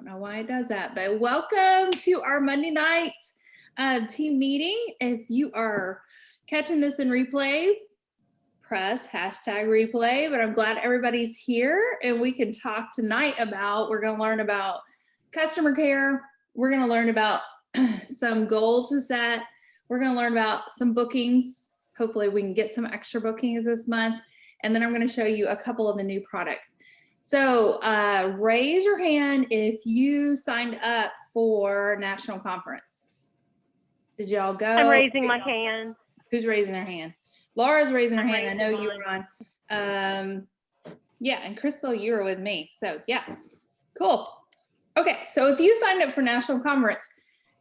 know why it does that, but welcome to our Monday night team meeting. If you are catching this in replay, press #replay, but I'm glad everybody's here and we can talk tonight about, we're going to learn about customer care. We're going to learn about some goals to set. We're going to learn about some bookings. Hopefully we can get some extra bookings this month. And then I'm going to show you a couple of the new products. So raise your hand if you signed up for National Conference. Did y'all go? I'm raising my hand. Who's raising their hand? Laura's raising her hand. I know you were on. Yeah, and Crystal, you were with me. So yeah, cool. Okay, so if you signed up for National Conference,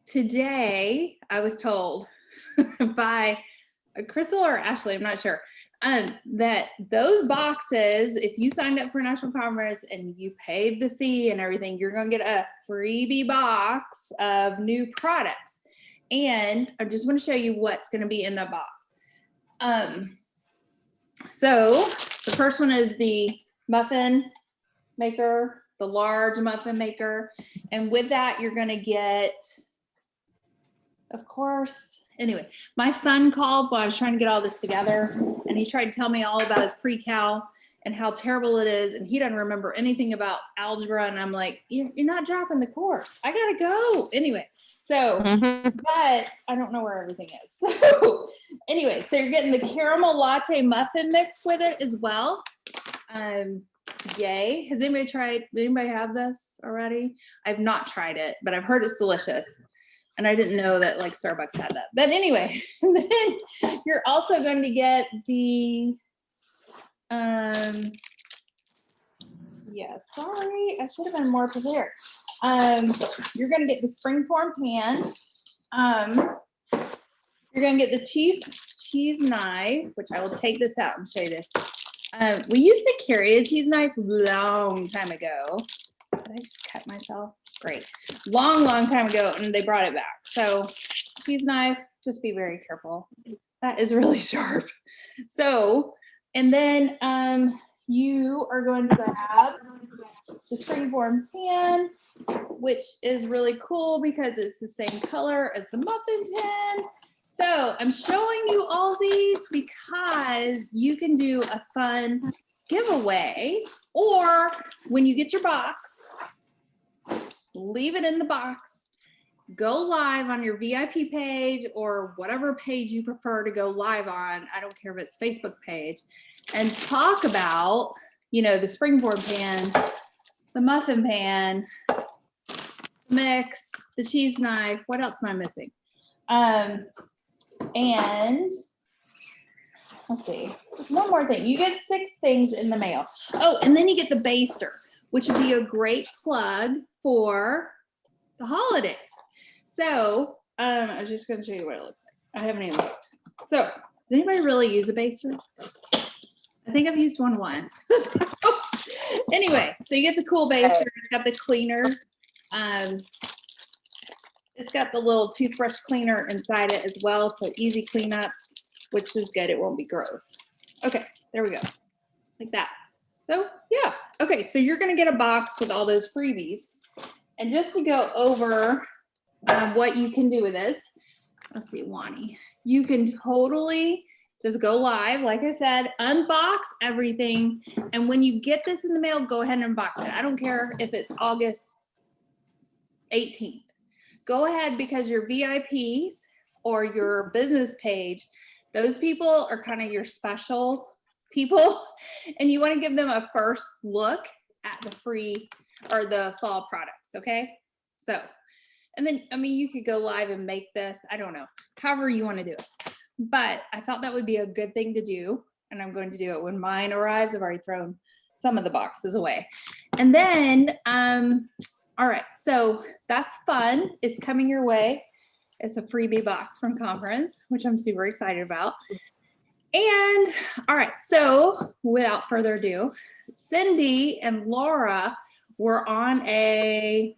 today I was told by Crystal or Ashley, I'm not sure, that those boxes, if you signed up for National Conference and you paid the fee and everything, you're going to get a freebie box of new products. And I just want to show you what's going to be in the box. So the first one is the muffin maker, the large muffin maker. And with that, you're going to get, of course, anyway, my son called while I was trying to get all this together, and he tried to tell me all about his pre-cal and how terrible it is, and he doesn't remember anything about algebra, and I'm like, you're not dropping the course. I gotta go. Anyway, so, but I don't know where everything is. So anyway, so you're getting the caramel latte muffin mix with it as well. Yay. Has anybody tried, did anybody have this already? I've not tried it, but I've heard it's delicious. And I didn't know that like Starbucks had that. But anyway, then you're also going to get the, yeah, sorry, I should have been more prepared. You're going to get the springform pan. You're going to get the chief cheese knife, which I will take this out and show you this. We used to carry a cheese knife a long time ago. Did I just cut myself? Great. Long time ago, and they brought it back. So cheese knife, just be very careful. That is really sharp. So, and then you are going to have the springform pan, which is really cool because it's the same color as the muffin tin. So I'm showing you all these because you can do a fun giveaway, or when you get your box, leave it in the box, go live on your VIP page or whatever page you prefer to go live on. I don't care if it's Facebook page, and talk about, you know, the springform pan, the muffin pan, mix, the cheese knife. What else am I missing? And let's see, one more thing. You get 6 things in the mail. Oh, and then you get the baster, which would be a great plug for the holidays. So I was just going to show you what it looks like. I haven't even looked. So does anybody really use a baster? I think I've used one once. Anyway, so you get the cool baster. It's got the cleaner. It's got the little toothbrush cleaner inside it as well. So easy cleanup, which is good. It won't be gross. Okay, there we go. Like that. So yeah. Okay, so you're going to get a box with all those freebies. And just to go over what you can do with this, let's see, Wani, you can totally just go live. Like I said, unbox everything. And when you get this in the mail, go ahead and unbox it. I don't care if it's August 18th. Go ahead, because your VIPs or your business page, those people are kind of your special people, and you want to give them a first look at the free or the fall products. Okay. So, and then, I mean, you could go live and make this, I don't know, however you want to do it, but I thought that would be a good thing to do. And I'm going to do it when mine arrives. I've already thrown some of the boxes away. And then, all right, so that's fun. It's coming your way. It's a freebie box from conference, which I'm super excited about. And all right, so without further ado, Cindy and Laura were on a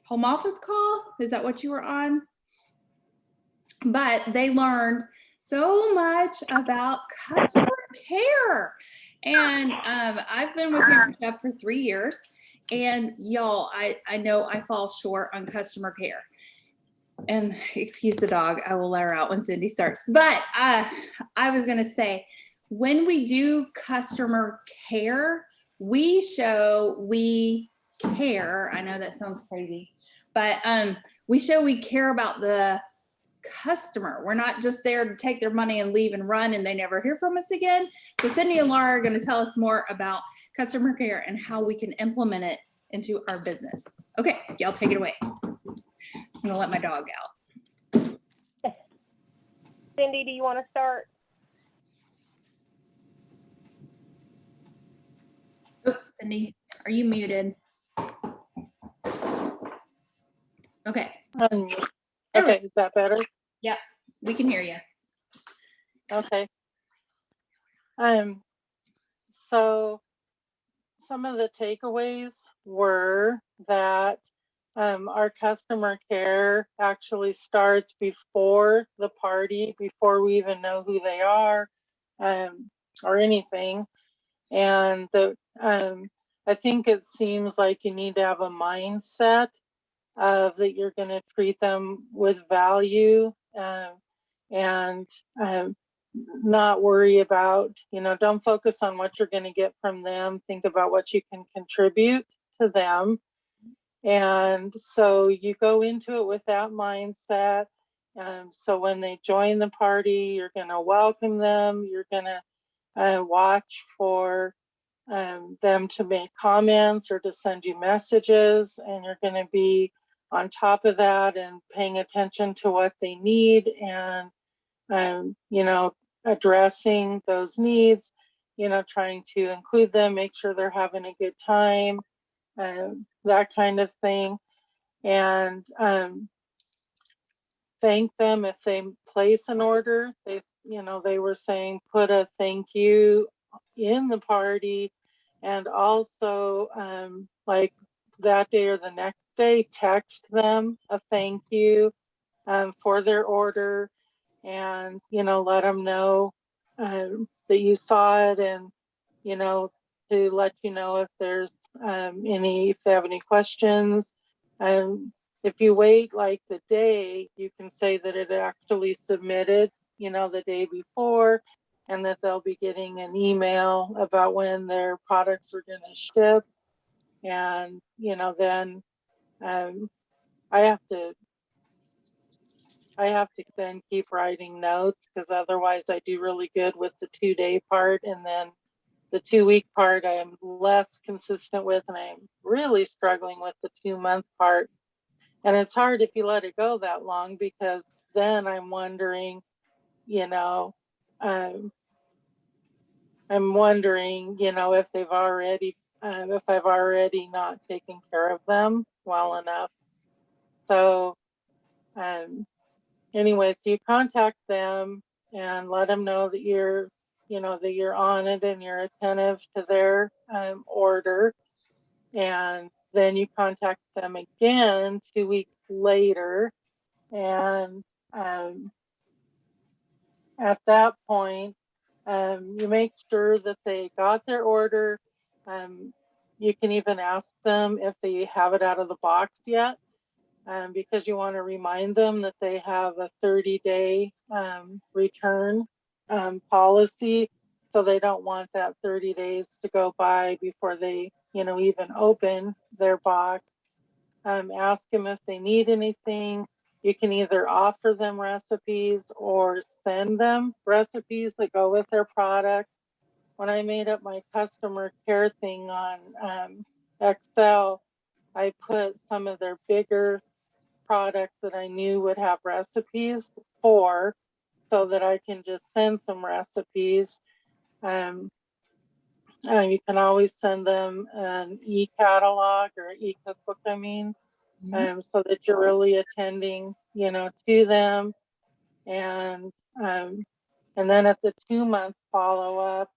home office call. Is that what you were on? But they learned so much about customer care. And I've been with Paper Chef for 3 years. And y'all, I know I fall short on customer care. And excuse the dog, I will let her out when Cindy starts. But I was going to say, when we do customer care, we show we care. I know that sounds crazy, but we show we care about the customer. We're not just there to take their money and leave and run and they never hear from us again. So Cindy and Laura are going to tell us more about customer care and how we can implement it into our business. Okay, y'all take it away. I'm gonna let my dog out. Cindy, do you want to start? Oh, Cindy, are you muted? Okay. Okay, is that better? Yep, we can hear you. Okay. So some of the takeaways were that our customer care actually starts before the party, before we even know who they are, or anything. And I think it seems like you need to have a mindset of that you're going to treat them with value, and not worry about, don't focus on what you're going to get from them. Think about what you can contribute to them. And so you go into it with that mindset. So when they join the party, you're going to welcome them. You're going to watch for them to make comments or to send you messages, and you're going to be on top of that and paying attention to what they need, and addressing those needs, trying to include them, make sure they're having a good time, that kind of thing. And thank them if they place an order. They were saying put a thank you in the party, and also like that day or the next day, text them a thank you for their order, and let them know that you saw it, and to let you know if there's if they have any questions. If you wait like the day, you can say that it actually submitted the day before, and that they'll be getting an email about when their products are going to ship. And then I have to then keep writing notes, because otherwise I do really good with the 2-day part, and then the 2-week part I am less consistent with, and I'm really struggling with the 2-month part. And it's hard if you let it go that long, because then I'm wondering, if they've already, if I've already not taken care of them well enough. So, anyways, you contact them and let them know that you're on it and you're attentive to their order. And then you contact them again 2 weeks later, and at that point, you make sure that they got their order. You can even ask them if they have it out of the box yet, because you want to remind them that they have a 30-day return policy. So they don't want that 30 days to go by before they, even open their box. Ask them if they need anything. You can either offer them recipes or send them recipes that go with their products. When I made up my customer care thing on Excel, I put some of their bigger products that I knew would have recipes for, so that I can just send some recipes. You can always send them an e-catalog or e-cookbook, so that you're really attending, to them. And then at the 2-month follow-up,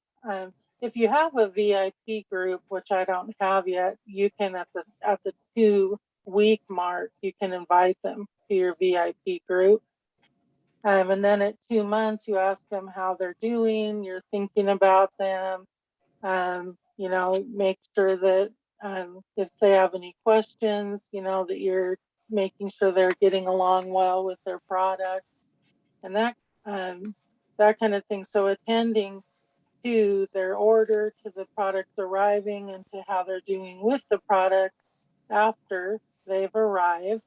if you have a VIP group, which I don't have yet, you can at the 2-week mark, you can invite them to your VIP group. And then at 2 months, you ask them how they're doing. You're thinking about them. Make sure that if they have any questions, that you're making sure they're getting along well with their product and that kind of thing. So attending to their order, to the products arriving, and to how they're doing with the product after they've arrived.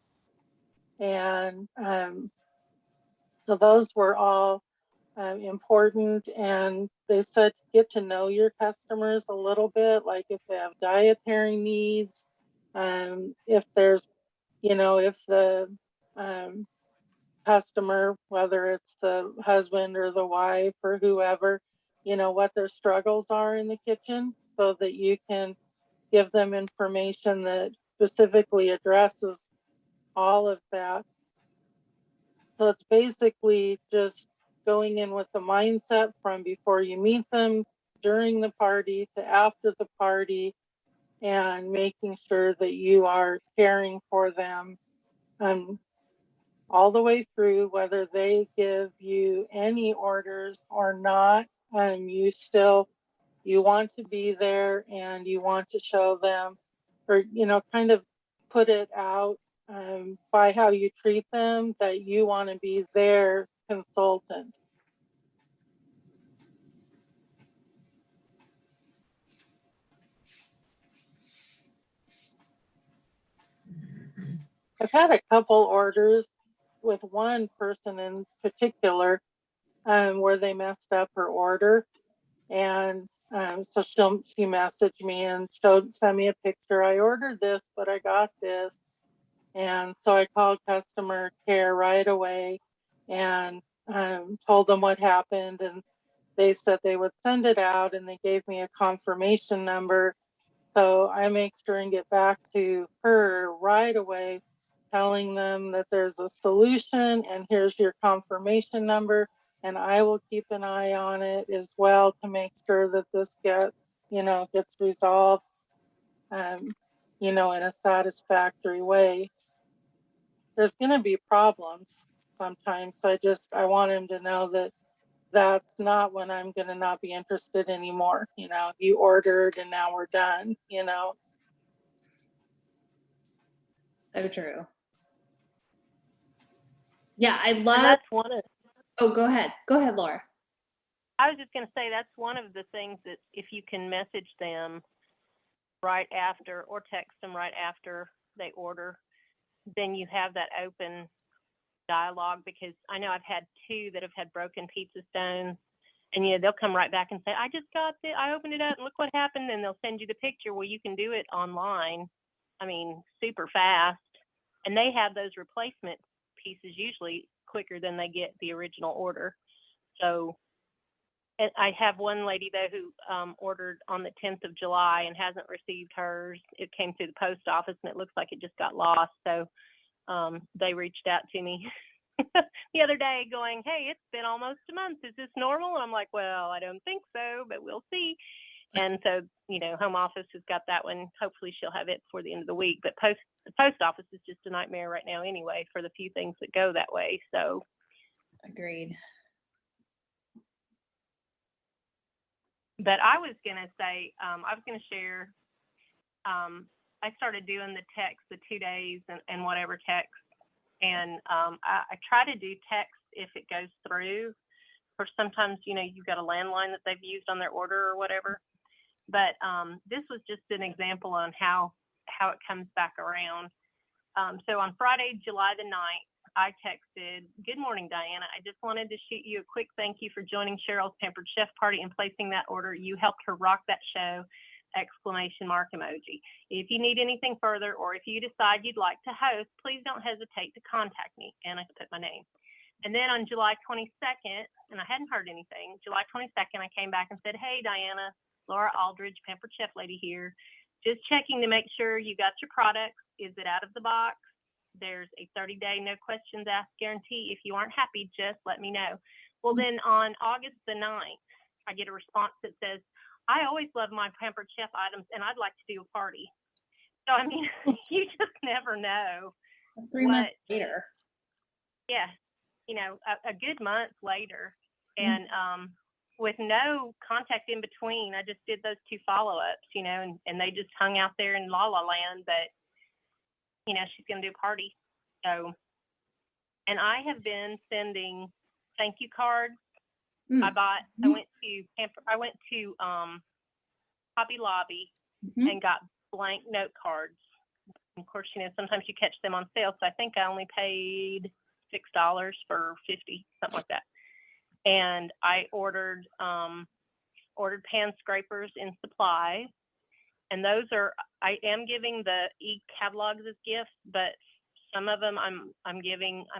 And so those were all important. And they said to get to know your customers a little bit, like if they have dietary needs, if there's, if the customer, whether it's the husband or the wife or whoever, what their struggles are in the kitchen, so that you can give them information that specifically addresses all of that. So it's basically just going in with the mindset from before you meet them, during the party, to after the party, and making sure that you are caring for them all the way through, whether they give you any orders or not. You want to be there, and you want to show them, or kind of put it out by how you treat them, that you want to be their consultant. I've had a couple orders with one person in particular where they messed up her order, and so she messaged me and sent me a picture. I ordered this, but I got this. And so I called customer care right away and told them what happened. And they said they would send it out, and they gave me a confirmation number. So I make sure and get back to her right away, telling them that there's a solution and here's your confirmation number. And I will keep an eye on it as well to make sure that this gets resolved, in a satisfactory way. There's going to be problems sometimes. So I want him to know that that's not when I'm going to not be interested anymore. You ordered and now we're done. So true. Yeah, I love. And that's one of. Oh, go ahead. Go ahead, Laura. I was just going to say that's one of the things that if you can message them right after or text them right after they order, then you have that open dialogue. Because I know I've had two that have had broken pizza stones, and they'll come right back and say, I just got it, I opened it up and look what happened, and they'll send you the picture. Well, you can do it online, super fast, and they have those replacement pieces usually quicker than they get the original order. So I have one lady though who ordered on the 10th of July and hasn't received hers. It came through the post office and it looks like it just got lost. So they reached out to me the other day going, hey, it's been almost a month. Is this normal? And I'm like, well, I don't think so, but we'll see. And so, home office has got that one. Hopefully she'll have it before the end of the week. But the post office is just a nightmare right now anyway for the few things that go that way. So agreed. But I was going to say, I was going to share, I started doing the text, the 2 days and whatever text. And I try to do text if it goes through. Or sometimes, you've got a landline that they've used on their order or whatever. But this was just an example on how it comes back around. So on Friday, July the 9th, I texted, good morning, Diana. I just wanted to shoot you a quick thank you for joining Cheryl's Pampered Chef Party and placing that order. You helped her rock that show, ! Emoji. If you need anything further, or if you decide you'd like to host, please don't hesitate to contact me. And I put my name. And then on July 22nd, and I hadn't heard anything, July 22nd, I came back and said, hey, Diana, Laura Aldridge, Pampered Chef Lady here. Just checking to make sure you got your products. Is it out of the box? There's a 30-day no questions asked guarantee. If you aren't happy, just let me know. Well, then on August the 9th, I get a response that says, I always love my Pampered Chef items and I'd like to do a party. So, you just never know. 3 months later. Yeah. A good month later. And with no contact in between. I just did those 2 follow-ups, you know, and they just hung out there in La La Land, but, you know, she's going to do a party. So, and I have been sending thank you cards. I went to Hobby Lobby and got blank note cards. Of course, you know, sometimes you catch them on sale. So I think I only paid $6 for 50, something like that. And I ordered pan scrapers in supply, and those are, I am giving the e-catalogs as gifts, but some of them I'm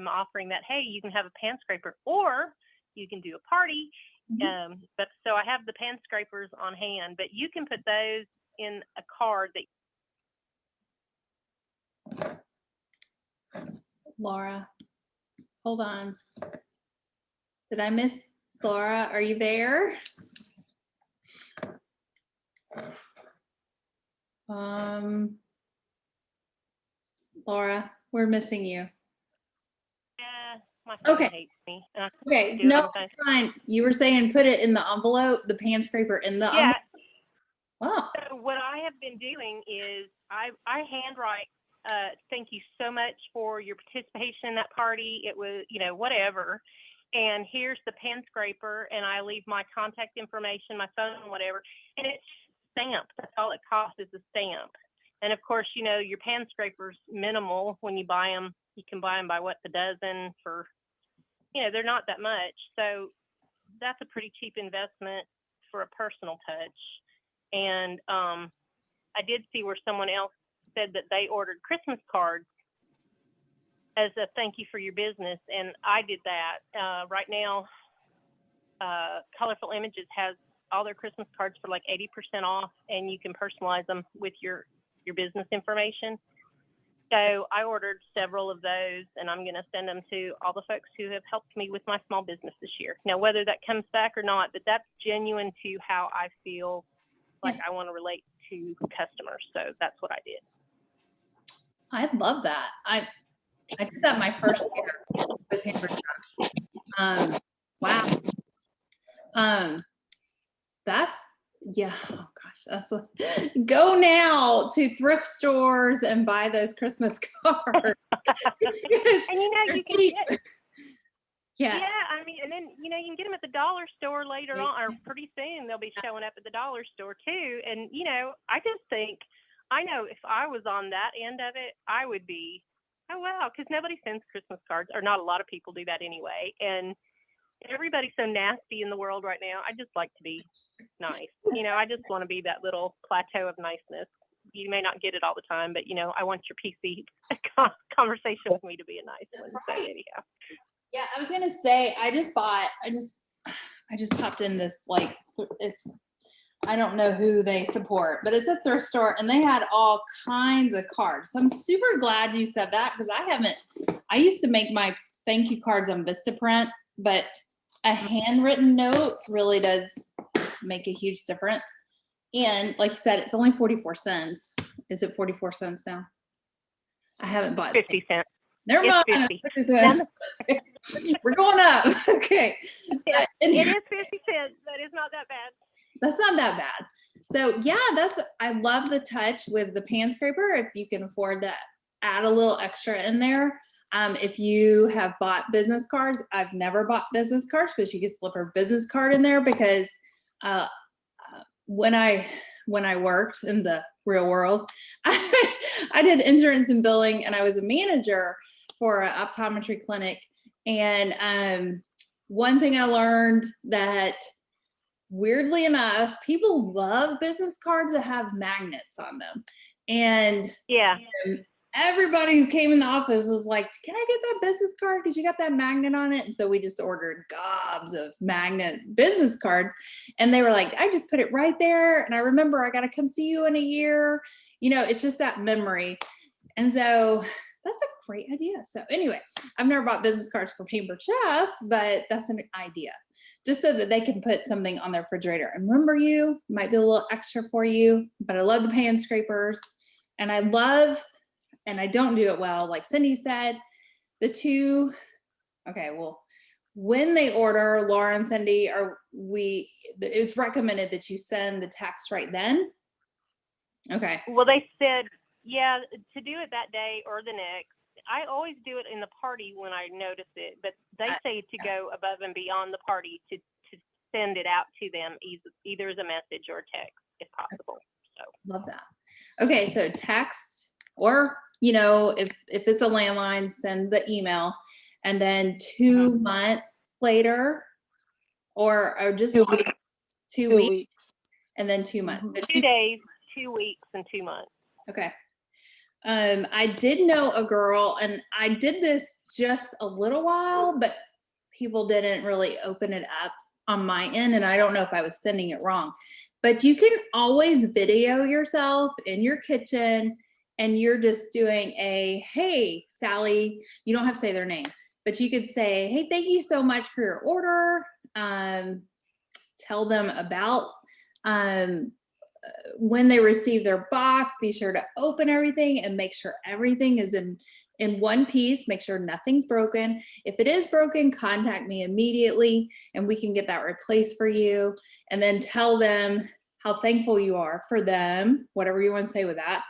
offering that, hey, you can have a pan scraper or you can do a party. But so I have the pan scrapers on hand, but you can put those in a card that. Laura, hold on. Did I miss Laura? Are you there? Laura, we're missing you. Yeah, my phone hates me. Okay, no, it's fine. You were saying put it in the envelope, the pan scraper in the envelope. Wow. So what I have been doing is I handwrite, thank you so much for your participation in that party. It was, you know, whatever. And here's the pan scraper, and I leave my contact information, my phone, whatever, and it's stamped. That's all it costs is a stamp. And of course, you know, your pan scraper's minimal when you buy them. You can buy them by the dozen for, you know, they're not that much. So that's a pretty cheap investment for a personal touch. And I did see where someone else said that they ordered Christmas cards as a thank you for your business, and I did that. Right now, Colorful Images has all their Christmas cards for like 80% off, and you can personalize them with your business information. So I ordered several of those, and I'm going to send them to all the folks who have helped me with my small business this year. Now, whether that comes back or not, but that's genuine to how I feel like I want to relate to customers. So that's what I did. I love that. I did that my first year with Paper Chuck. Wow. That's, yeah, oh gosh, go now to thrift stores and buy those Christmas cards. And you know, you can get, yeah, I mean, and then, you know, you can get them at the dollar store later on, or pretty soon they'll be showing up at the dollar store too. And, you know, I just think, I know if I was on that end of it, I would be, oh, wow, because nobody sends Christmas cards, or not a lot of people do that anyway. And everybody's so nasty in the world right now. I just like to be nice. You know, I just want to be that little plateau of niceness. You may not get it all the time, but, you know, I want your PC conversation with me to be a nice one. So anyhow. Yeah, I was going to say, I just popped in this, like, I don't know who they support, but it's a thrift store, and they had all kinds of cards. So I'm super glad you said that, because I used to make my thank you cards on Vistaprint, but a handwritten note really does make a huge difference. And like you said, it's only 44 cents. Is it 44 cents now? I haven't bought 50 cents. Never mind. 50. We're going up. Okay. It is 50 cents. That is not that bad. That's not that bad. So yeah, I love the touch with the pan scraper. If you can afford to add a little extra in there. If you have bought business cards, I've never bought business cards, but you can slip a business card in there, because when I worked in the real world, I did insurance and billing, and I was a manager for an optometry clinic. And one thing I learned that, weirdly enough, people love business cards that have magnets on them. And yeah, everybody who came in the office was like, can I get that business card? Because you got that magnet on it. And so we just ordered gobs of magnet business cards. And they were like, I just put it right there. And I remember I got to come see you in a year. You know, it's just that memory. And so that's a great idea. So anyway, I've never bought business cards for Paper Chef, but that's an idea. Just so that they can put something on their refrigerator and remember you. Might be a little extra for you, but I love the pan scrapers. And I love, and I don't do it well, like Cindy said, the two, okay, well, when they order, Laura and Cindy, it's recommended that you send the text right then? Okay. Well, they said, yeah, to do it that day or the next. I always do it in the party when I notice it, but they say to go above and beyond the party to send it out to them either as a message or text if possible. So love that. Okay, so text, or if it's a landline, send the email, and then 2 months later, or just 2 weeks. 2 weeks, and then 2 months. So 2 days, 2 weeks, and 2 months. Okay. I did know a girl, and I did this just a little while, but people didn't really open it up on my end, and I don't know if I was sending it wrong. But you can always video yourself in your kitchen, and you're just doing hey, Sally, you don't have to say their name, but you could say, hey, thank you so much for your order. Tell them about when they receive their box, be sure to open everything and make sure everything is in one piece. Make sure nothing's broken. If it is broken, contact me immediately and we can get that replaced for you. And then tell them how thankful you are for them, whatever you want to say with that.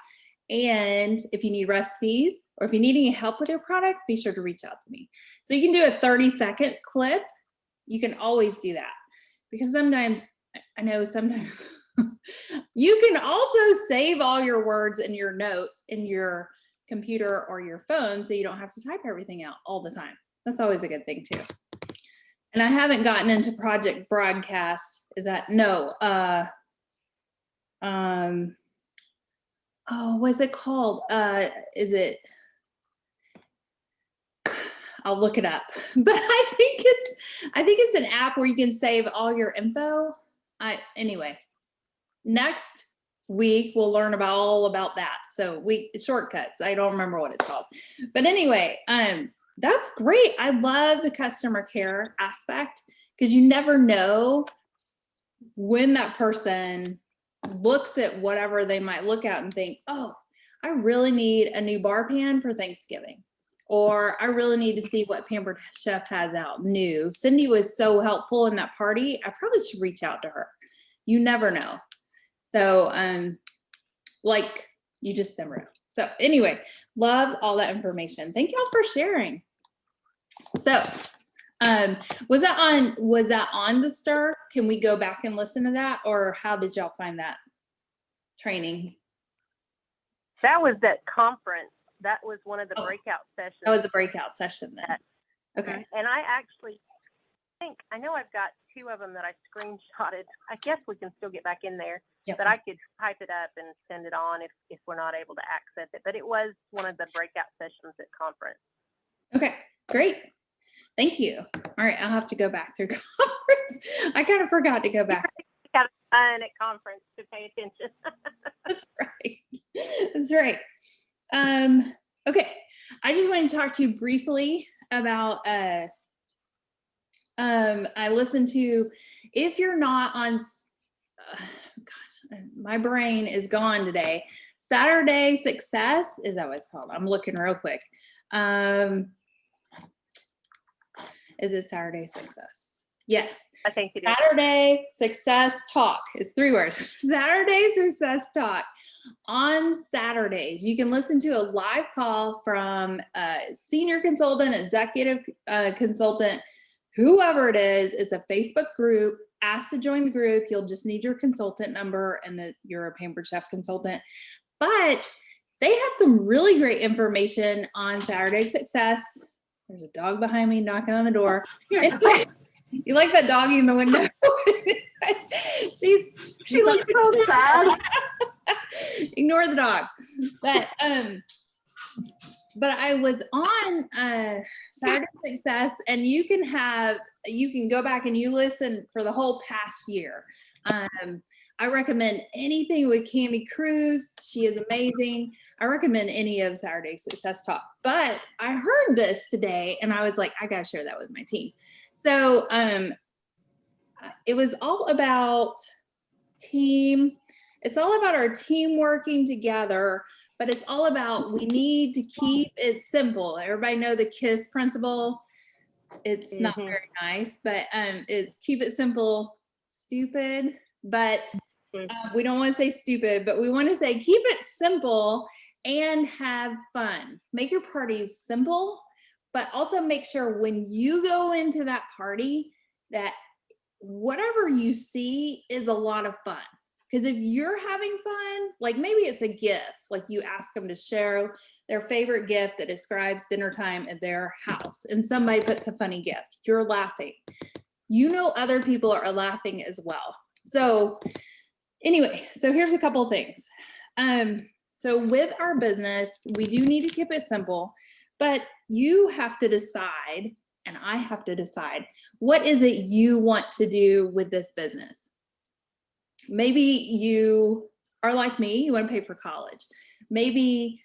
And if you need recipes or if you need any help with your products, be sure to reach out to me. So you can do a 30-second clip. You can always do that, because sometimes you can also save all your words and your notes in your computer or your phone, so you don't have to type everything out all the time. That's always a good thing too. And I haven't gotten into Project Broadcast. What's it called? I'll look it up. But I think it's an app where you can save all your info. Anyway. Next week, we'll learn all about that. So shortcuts. I don't remember what it's called. But anyway, that's great. I love the customer care aspect, because you never know when that person looks at whatever they might look at and think, oh, I really need a new bar pan for Thanksgiving. Or I really need to see what Pampered Chef has out new. Cindy was so helpful in that party. I probably should reach out to her. You never know. So, you just never know. So anyway, love all that information. Thank y'all for sharing. So, was that on the Stir? Can we go back and listen to that, or how did y'all find that training? That was that conference. That was one of the breakout sessions. That was a breakout session then. Okay. And I know I've got 2 of them that I screenshotted. I guess we can still get back in there, but I could type it up and send it on if we're not able to access it. But it was one of the breakout sessions at conference. Okay, great. Thank you. All right, I'll have to go back through conference. I kind of forgot to go back. Got fun at conference to pay attention. That's right. That's right. Okay, I just want to talk to you briefly about I listened to, if you're not on, gosh, my brain is gone today. Saturday Success, is that what it's called? I'm looking real quick. Is it Saturday Success? Yes. I think it is. Saturday Success Talk is 3 words. Saturday Success Talk. On Saturdays, you can listen to a live call from a senior consultant, executive consultant, whoever it is. It's a Facebook group. Ask to join the group. You'll just need your consultant number and that you're a Pampered Chef consultant. But they have some really great information on Saturday Success. There's a dog behind me knocking on the door. Anyway, you like that doggy in the window? She looks so sad. Ignore the dog. But I was on Saturday Success, and you can go back and you listen for the whole past year. I recommend anything with Cami Cruz. She is amazing. I recommend any of Saturday Success Talk. But I heard this today, and I was like, I gotta share that with my team. So it was all about team. It's all about our team working together, but it's all about, we need to keep it simple. Everybody know the KISS principle. It's not Mhm. very nice, but it's keep it simple, stupid, but we don't want to say stupid, but we want to say keep it simple and have fun. Make your parties simple, but also make sure when you go into that party that whatever you see is a lot of fun. Because if you're having fun, like maybe it's a gift, like you ask them to share their favorite gift that describes dinner time at their house, and somebody puts a funny gift, you're laughing. You know, other people are laughing as well. So anyway, so here's a couple things. So with our business, we do need to keep it simple, but you have to decide, and I have to decide, what is it you want to do with this business? Maybe you are like me, you want to pay for college. Maybe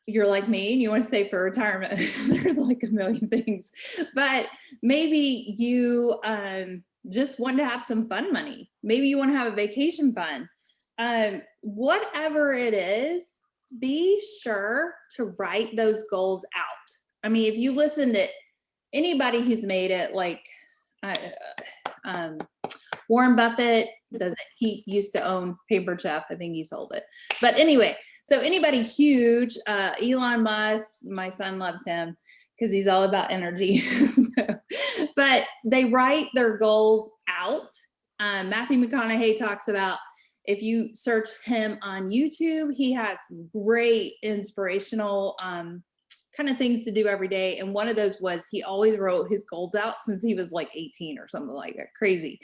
you're like me and you want to save for retirement. There's like a million things, but maybe you just want to have some fun money. Maybe you want to have a vacation fund. Whatever it is, be sure to write those goals out. I mean, if you listen to anybody who's made it, like Warren Buffett doesn't, he used to own Paper Chef. I think he sold it. But anyway, so anybody huge, Elon Musk, my son loves him because he's all about energy. But they write their goals out. Matthew McConaughey talks about, if you search him on YouTube, he has great inspirational kind of things to do every day. And one of those was he always wrote his goals out since he was like 18 or something like that. Crazy.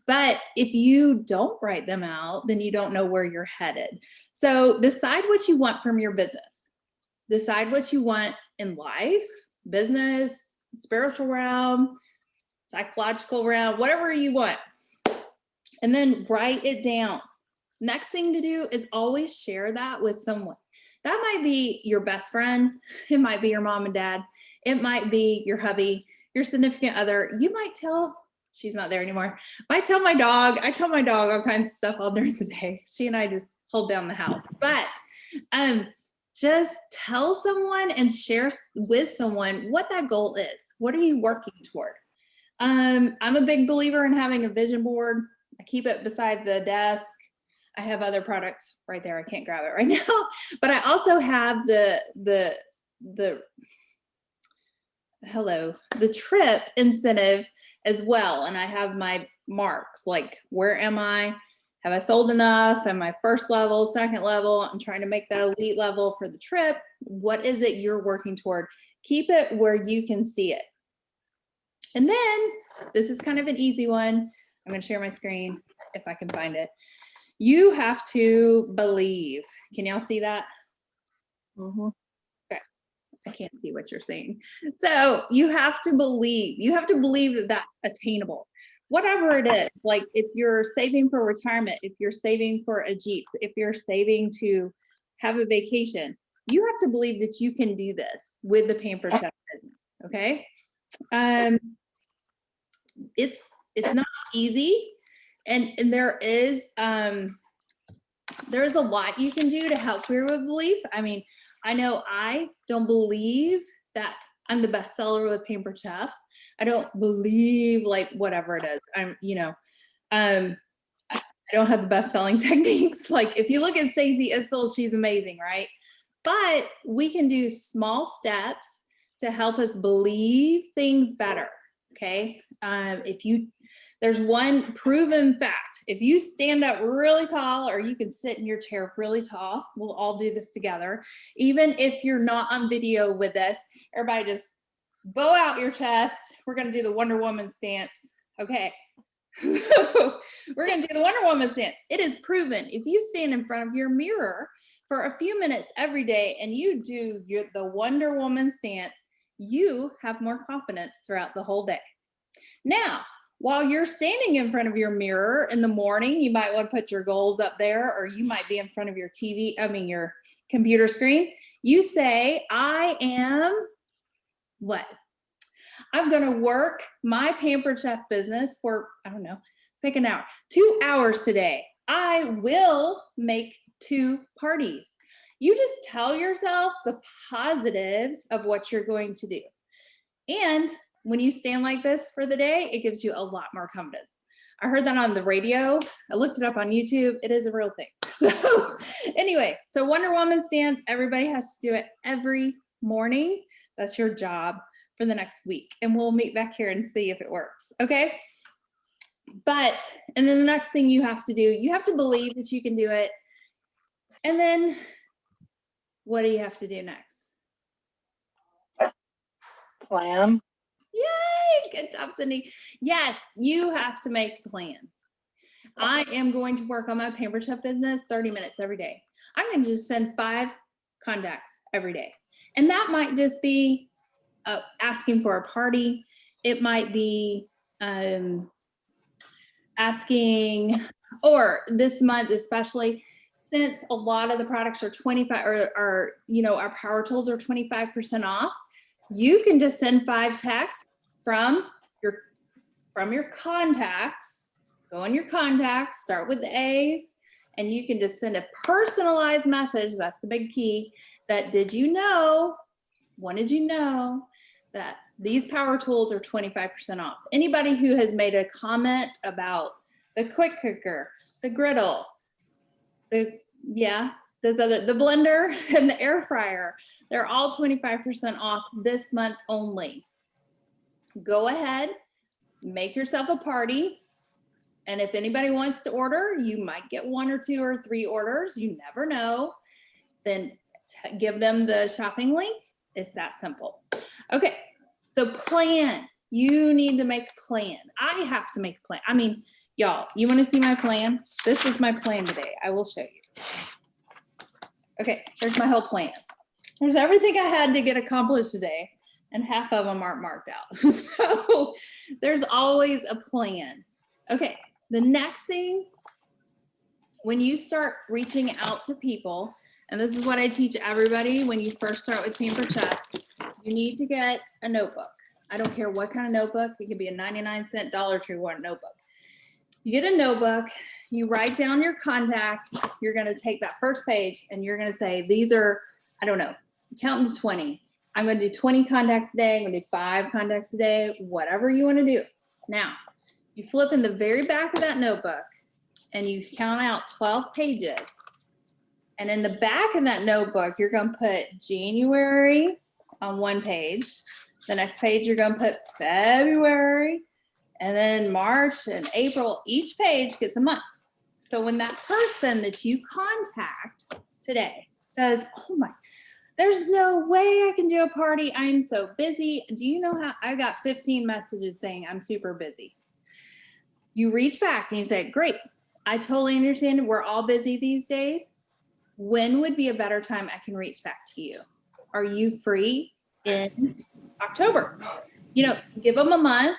But if you don't write them out, then you don't know where you're headed. So decide what you want from your business. Decide what you want in life, business, spiritual realm, psychological realm, whatever you want. And then write it down. Next thing to do is always share that with someone. That might be your best friend. It might be your mom and dad. It might be your hubby, your significant other. You might tell, she's not there anymore. I tell my dog all kinds of stuff all during the day. She and I just hold down the house. But just tell someone and share with someone what that goal is. What are you working toward? I'm a big believer in having a vision board. I keep it beside the desk. I have other products right there. I can't grab it right now, but I also have the trip incentive as well. And I have my marks, like, where am I? Have I sold enough? Am I first level, second level? I'm trying to make that elite level for the trip. What is it you're working toward? Keep it where you can see it. And then this is kind of an easy one. I'm going to share my screen if I can find it. You have to believe. Can y'all see that? Mhm. Okay. I can't see what you're saying. So you have to believe. You have to believe that that's attainable. Whatever it is, like if you're saving for retirement, if you're saving for a Jeep, if you're saving to have a vacation, you have to believe that you can do this with the Pamper Chef business. Okay. It's not easy. And there is a lot you can do to help you with belief. I mean, I know I don't believe that I'm the best seller with Pamper Chef. I don't believe, like, whatever it is. I don't have the best selling techniques. Like, if you look at Stacey Isfeld, she's amazing, right? But we can do small steps to help us believe things better. Okay. There's one proven fact. If you stand up really tall, or you can sit in your chair really tall, we'll all do this together. Even if you're not on video with us, everybody just bow out your chest. We're going to do the Wonder Woman stance. Okay. We're going to do the Wonder Woman stance. It is proven. If you stand in front of your mirror for a few minutes every day and you do the Wonder Woman stance, you have more confidence throughout the whole day. Now, while you're standing in front of your mirror in the morning, you might want to put your goals up there, or you might be in front of your your computer screen. You say, I am what? I'm going to work my Pampered Chef business for, I don't know, pick an hour, 2 hours today. I will make 2 parties. You just tell yourself the positives of what you're going to do. And when you stand like this for the day, it gives you a lot more confidence. I heard that on the radio. I looked it up on YouTube. It is a real thing. So anyway, so Wonder Woman stance, everybody has to do it every morning. That's your job for the next week. And we'll meet back here and see if it works. Okay. But, and then the next thing you have to do, you have to believe that you can do it. And then what do you have to do next? Plan. Yay, good job, Cindy. Yes, you have to make a plan. I am going to work on my Pamper Chef business 30 minutes every day. I'm going to just send 5 contacts every day. And that might just be asking for a party. It might be asking, or this month especially, since a lot of the products are 25 or you know, our power tools are 25% off, you can just send 5 texts from your contacts. Go on your contacts, start with the A's, and you can just send a personalized message. That's the big key. That did you know, wanted you know that these power tools are 25% off. Anybody who has made a comment about the quick cooker, the griddle, the blender and the air fryer, they're all 25% off this month only. Go ahead, make yourself a party. And if anybody wants to order, you might get 1 or 2 or 3 orders. You never know. Then give them the shopping link. It's that simple. Okay, so plan. You need to make a plan. I have to make a plan. I mean, y'all, you want to see my plan? This was my plan today. I will show you. Okay, here's my whole plan. There's everything I had to get accomplished today, and half of them aren't marked out. So there's always a plan. Okay, the next thing, when you start reaching out to people, and this is what I teach everybody when you first start with Pamper Chef, you need to get a notebook. I don't care what kind of notebook. It could be a 99-cent Dollar Tree one notebook. You get a notebook, you write down your contacts. You're going to take that first page and you're going to say, these are, I don't know, counting to 20. I'm going to do 20 contacts a day. I'm going to do 5 contacts a day, whatever you want to do. Now, you flip in the very back of that notebook and you count out 12 pages. And in the back of that notebook, you're going to put January on one page. The next page, you're going to put February, and then March and April. Each page gets a month. So when that person that you contact today says, oh my, there's no way I can do a party. I'm so busy. Do you know how I got 15 messages saying I'm super busy? You reach back and you say, great, I totally understand. We're all busy these days. When would be a better time I can reach back to you? Are you free in October? You know, give them a month,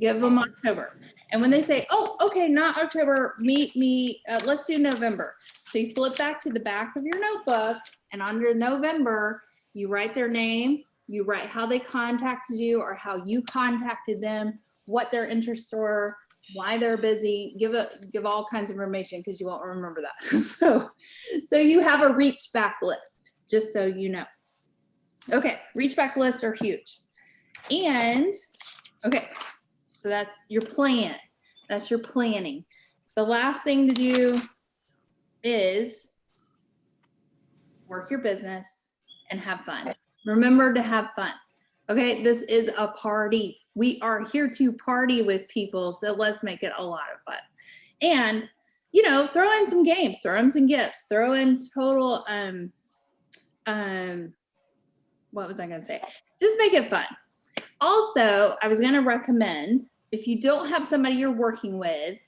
give them October. And when they say, oh, okay, not October, meet me, let's do November. So you flip back to the back of your notebook, and under November, you write their name, you write how they contacted you or how you contacted them, what their interests were, why they're busy, give all kinds of information because you won't remember that. So you have a reach back list, just so you know. Okay, reach back lists are huge. And okay, so that's your plan. That's your planning. The last thing to do is work your business and have fun. Remember to have fun. Okay, this is a party. We are here to party with people, so let's make it a lot of fun. And, you know, throw in some games, throw in some gifts, throw in total, what was I gonna say? Just make it fun. Also, I was gonna recommend, if you don't have somebody you're working with,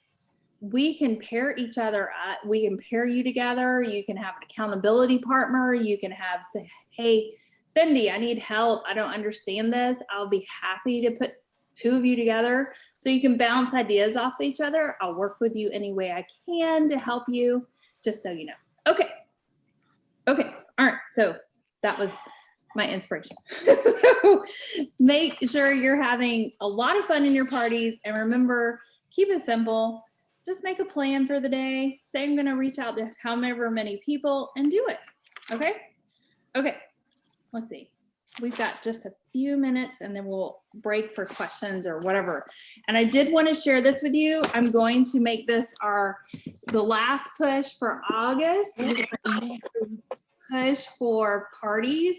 we can pair each other up. We can pair you together. You can have an accountability partner. You can have, say, hey, Cindy, I need help. I don't understand this. I'll be happy to put 2 of you together so you can bounce ideas off each other. I'll work with you any way I can to help you, just so you know. Okay. Okay. All right. So that was my inspiration. So make sure you're having a lot of fun in your parties, and remember, keep it simple. Just make a plan for the day. Say I'm going to reach out to however many people and do it. Okay. Okay. Let's see. we've got just a few minutes and then we'll break for questions or whatever. And I did want to share this with you. I'm going to make this the last push for August. Push for parties.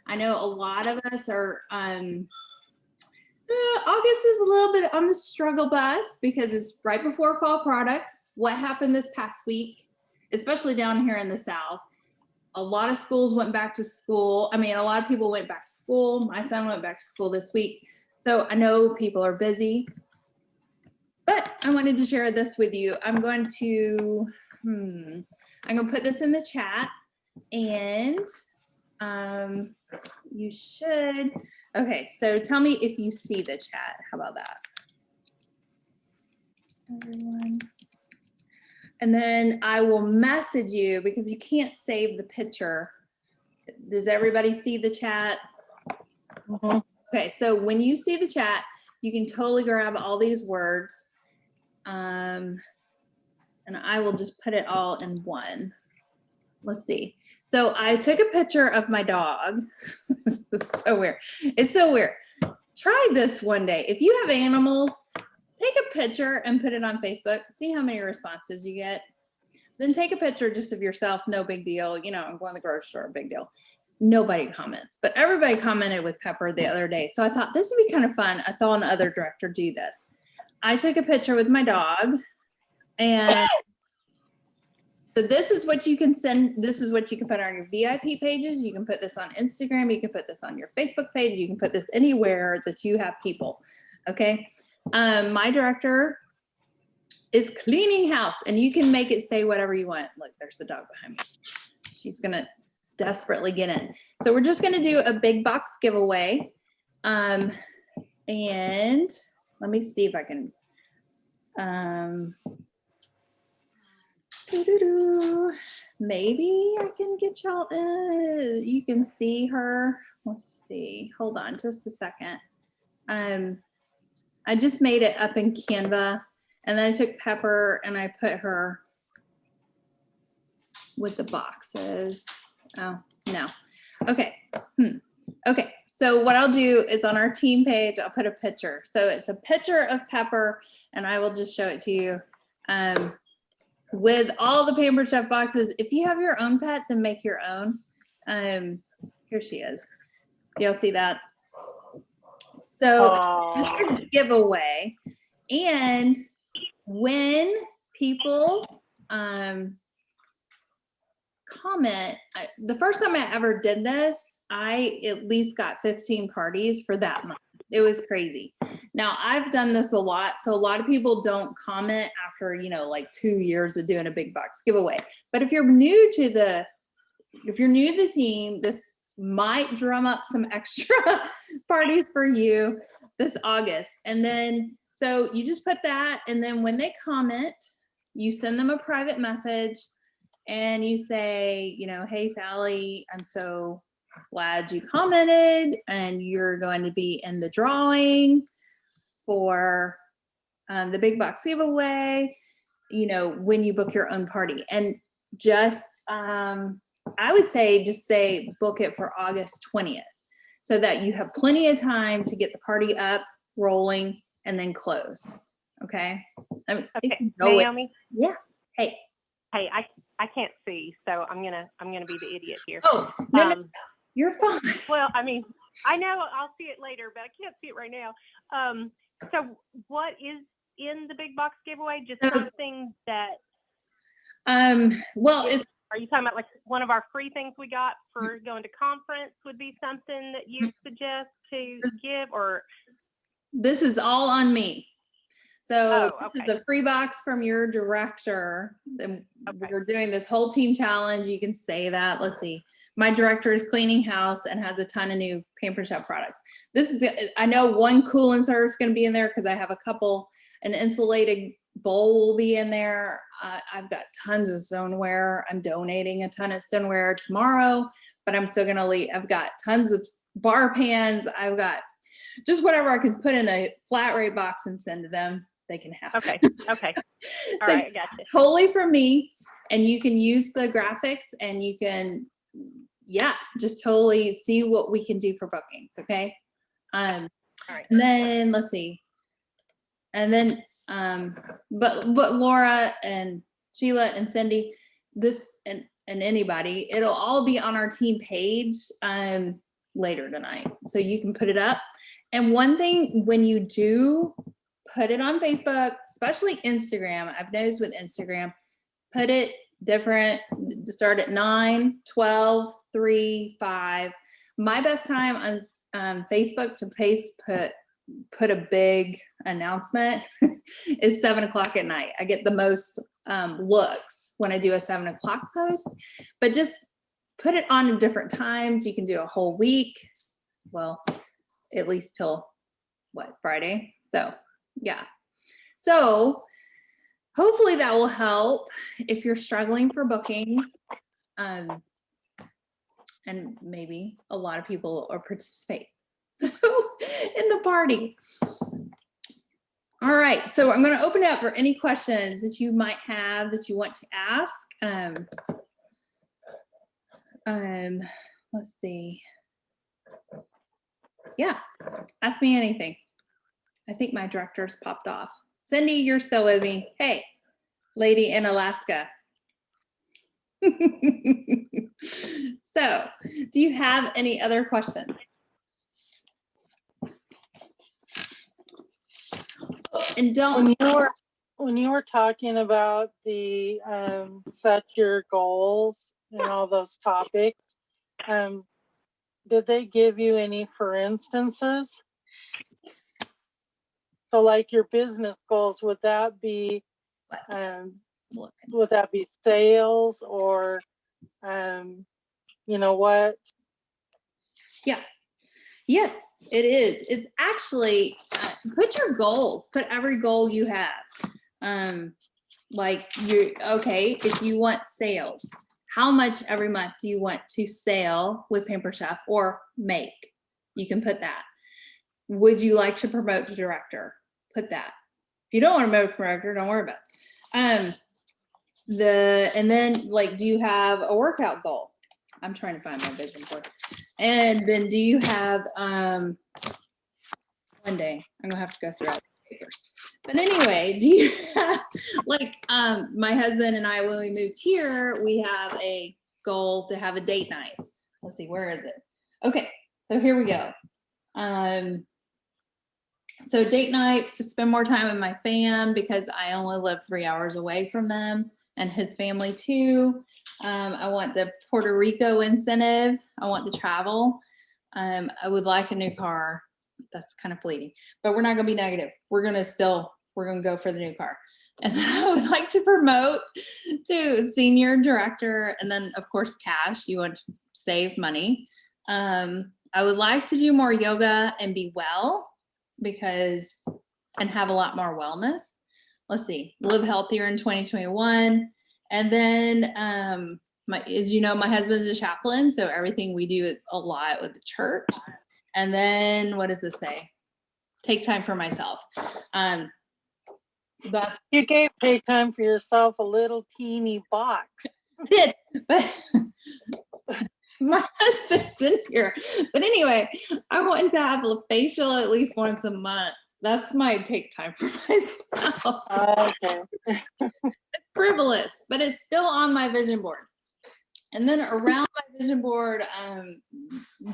I know a lot of us are, August is a little bit on the struggle bus because it's right before fall products. What happened this past week, especially down here in the South? A lot of schools went back to school. I mean, a lot of people went back to school. My son went back to school this week. So I know people are busy, but I wanted to share this with you. I'm going to put this in the chat and you should, okay, so tell me if you see the chat. How about that? Everyone. And then I will message you because you can't save the picture. Does everybody see the chat? Mhm. Okay, so when you see the chat, you can totally grab all these words. And I will just put it all in one. Let's see. So I took a picture of my dog. This is so weird. It's so weird. Try this one day. If you have animals, take a picture and put it on Facebook. See how many responses you get. Then take a picture just of yourself. No big deal. You know, I'm going to the grocery store, big deal. Nobody comments, but everybody commented with Pepper the other day. So I thought this would be kind of fun. I saw another director do this. I took a picture with my dog, and so this is what you can send. This is what you can put on your VIP pages. You can put this on Instagram. You can put this on your Facebook page. You can put this anywhere that you have people. Okay. My director is cleaning house, and you can make it say whatever you want. Look, there's the dog behind me. She's going to desperately get in. So we're just going to do a big box giveaway. And let me see if I can, maybe I can get y'all in. You can see her. Let's see. Hold on just a second. I just made it up in Canva, and then I took Pepper and I put her with the boxes. Oh, no. Okay. Okay. So what I'll do is on our team page, I'll put a picture. So it's a picture of Pepper, and I will just show it to you. With all the Pampered Chef boxes. If you have your own pet, then make your own. Here she is. Do y'all see that? So this is a giveaway. And when people comment, the first time I ever did this, I at least got 15 parties for that month. It was crazy. Now I've done this a lot. So a lot of people don't comment after, you know, like 2 years of doing a big box giveaway. But if you're new to the team, this might drum up some extra parties for you this August. And then, so you just put that, and then when they comment, you send them a private message and you say, you know, hey, Sally, I'm so glad you commented, and you're going to be in the drawing for the big box giveaway, you know, when you book your own party. And just, I would say, just say book it for August 20th so that you have plenty of time to get the party up, rolling, and then closed. Okay. I mean, okay, Naomi. Yeah. Hey. Hey, I can't see, so I'm gonna be the idiot here. Oh, no, you're fine. Well, I mean, I know I'll see it later, but I can't see it right now. So what is in the big box giveaway? Just something that. Well, are you talking about like one of our free things we got for going to conference would be something that you suggest to give, or? This is all on me. So okay. This is a free box from your director. And we're doing this whole team challenge. You can say that. Let's see. My director is cleaning house and has a ton of new Pampered Chef products. This is, I know one cool insert is going to be in there because I have a couple, an insulated bowl will be in there. I've got tons of stoneware. I'm donating a ton of stoneware tomorrow, but I'm still going to leave. I've got tons of bar pans. I've got just whatever I can put in a flat rate box and send to them. They can have. Okay. Okay. All So right. I got you. Totally from me. And you can use the graphics, and you can yeah, just totally see what we can do for bookings. Okay. All right. And then let's see. And then, but Laura and Sheila and Cindy, this and anybody, it'll all be on our team page later tonight. So you can put it up. And one thing, when you do put it on Facebook, especially Instagram, I've noticed with Instagram, put it different, start at 9, 12, 3, 5. My best time on Facebook to put a big announcement is 7 o'clock at night. I get the most looks when I do a 7 o'clock post, but just put it on at different times. You can do a whole week. Well, at least till what, Friday? So yeah. So hopefully that will help if you're struggling for bookings. And maybe a lot of people are participate so in the party. All right, so I'm going to open it up for any questions that you might have that you want to ask. Let's see. Yeah, ask me anything. I think my director's popped off. Cindy, you're still with me. Hey, lady in Alaska. So, do you have any other questions? And don't. When you were talking about the set your goals and all those topics, did they give you any for instances? So like your business goals, would that be sales or you know what? Yeah. Yes, it is. It's actually put your goals, put every goal you have. Like okay, if you want sales, how much every month do you want to sell with Pamper Chef or make? You can put that. Would you like to promote the director? Put that. If you don't want to promote the director, don't worry about it. And then like, do you have a workout goal? I'm trying to find my vision board. And then do you have one day I'm gonna have to go through all the papers. But anyway, do you have like my husband and I, when we moved here, we have a goal to have a date night. Let's see, where is it? Okay, so here we go. So date night, to spend more time with my fam because I only live 3 hours away from them and his family too. I want the Puerto Rico incentive. I want the travel. I would like a new car. That's kind of fleeting, but we're not going to be negative. We're going to go for the new car. And then I would like to promote to senior director. And then of course, cash, you want to save money. I would like to do more yoga and be well and have a lot more wellness. Let's see, live healthier in 2021. And then, as you know, my husband's a chaplain, so everything we do, it's a lot with the church. And then, what does this say? Take time for myself. You gave take time for yourself a little teeny box. Did, but my husband's in here. But anyway, I want to have a facial at least once a month. That's my take time for myself. Okay. It's frivolous, but it's still on my vision board. And then around my vision board,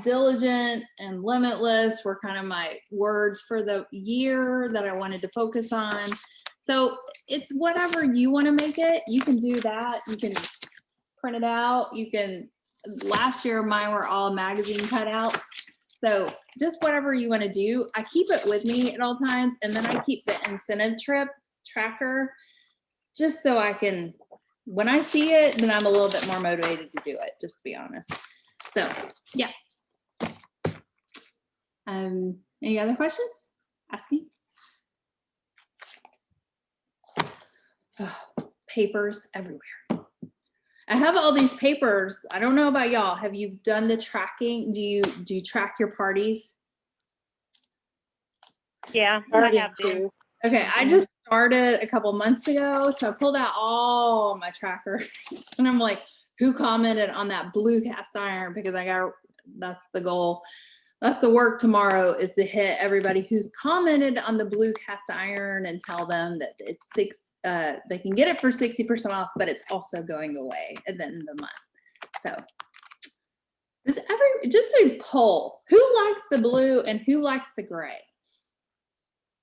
diligent and limitless were kind of my words for the year that I wanted to focus on. So it's whatever you want to make it. You can do that. You can print it out. Last year, mine were all magazine cutouts. So just whatever you want to do. I keep it with me at all times. And then I keep the incentive trip tracker just so I can, when I see it, then I'm a little bit more motivated to do it, just to be honest. So yeah. Any other questions? Ask me. Oh, papers everywhere. I have all these papers. I don't know about y'all. Have you done the tracking? Do you track your parties? Yeah, I have to. Okay, I just started a couple months ago, so I pulled out all my trackers and I'm like, who commented on that blue cast iron, because that's the goal. That's the work tomorrow, is to hit everybody who's commented on the blue cast iron and tell them that it's they can get it for 60% off, but it's also going away at the end of the month. So just a poll, who likes the blue and who likes the gray?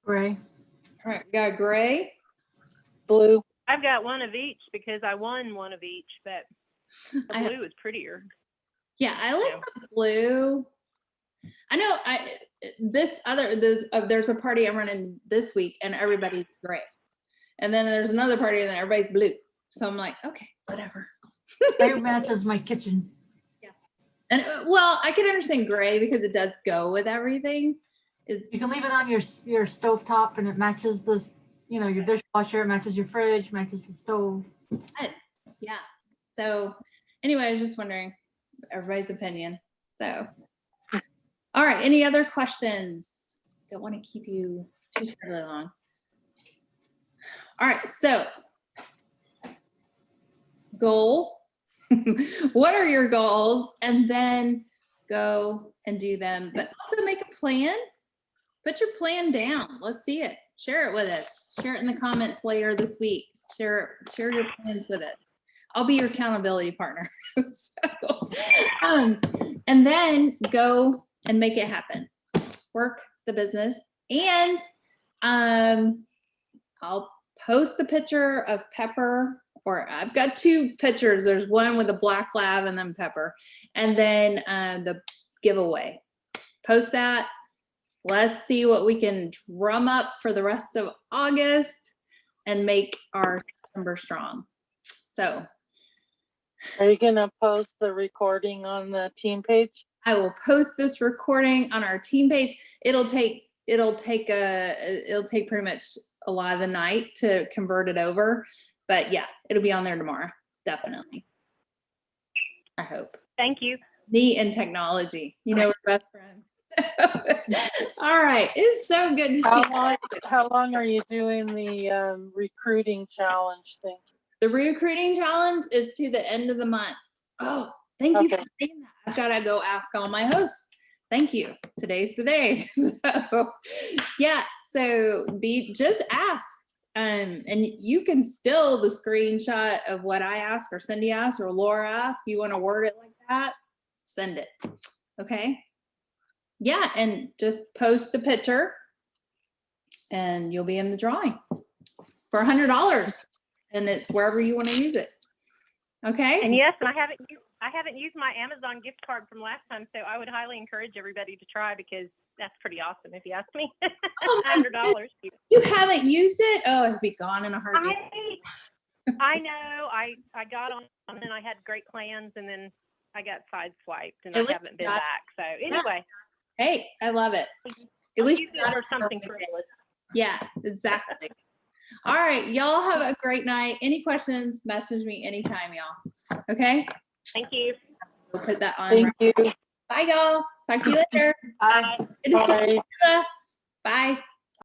Gray. All right, we got gray. Blue. I've got one of each because I won one of each, but the blue is prettier. Yeah, I like the blue. I know there's a party I'm running this week and everybody's gray. And then there's another party and everybody's blue. So I'm like, okay, whatever. Gray matches my kitchen. Yeah. And well, I can understand gray because it does go with everything. You can leave it on your stovetop and it matches this, your dishwasher, it matches your fridge, matches the stove. Yeah. So anyway, I was just wondering everybody's opinion. So, all right. Any other questions? Don't want to keep you too terribly long. All right. So goal. What are your goals? And then go and do them, but also make a plan. Put your plan down. Let's see it. Share it with us. Share it in the comments later this week. Share your plans with it. I'll be your accountability partner. So, and then go and make it happen. Work the business. And I'll post the picture of Pepper, or I've got two pictures. There's one with a black lab and then Pepper. And then the giveaway. Post that. Let's see what we can drum up for the rest of August and make our September strong. So, Are you gonna post the recording on the team page? I will post this recording on our team page. It'll take pretty much a lot of the night to convert it over, but yeah, it'll be on there tomorrow. Definitely. I hope. Thank you. Me and technology, we're best friends. All right, it's so good to see. How long are you doing the recruiting challenge thing? The recruiting challenge is to the end of the month. Oh, thank you for saying that. I've got to go ask all my hosts. Thank you. Today's the day. So yeah, so just ask. And you can still the screenshot of what I ask or Cindy asked or Laura asked. You want to word it like that? Send it. Okay. Yeah, and just post a picture and you'll be in the drawing for $100, and it's wherever you want to use it. Okay. And yes, and I haven't used my Amazon gift card from last time, so I would highly encourage everybody to try because that's pretty awesome if you ask me. Oh, $100. You haven't used it? Oh, it'd be gone in a heartbeat. I know. I got on and then I had great plans and then I got sideswiped and I haven't been back. So anyway. Hey, I love it. At least you got it for something frivolous. Yeah, exactly. All right, y'all have a great night. Any questions, message me anytime, y'all. Okay? Thank you. We'll put that on. Thank you. Bye, y'all. Talk to you later. Bye. Good to see you. Bye.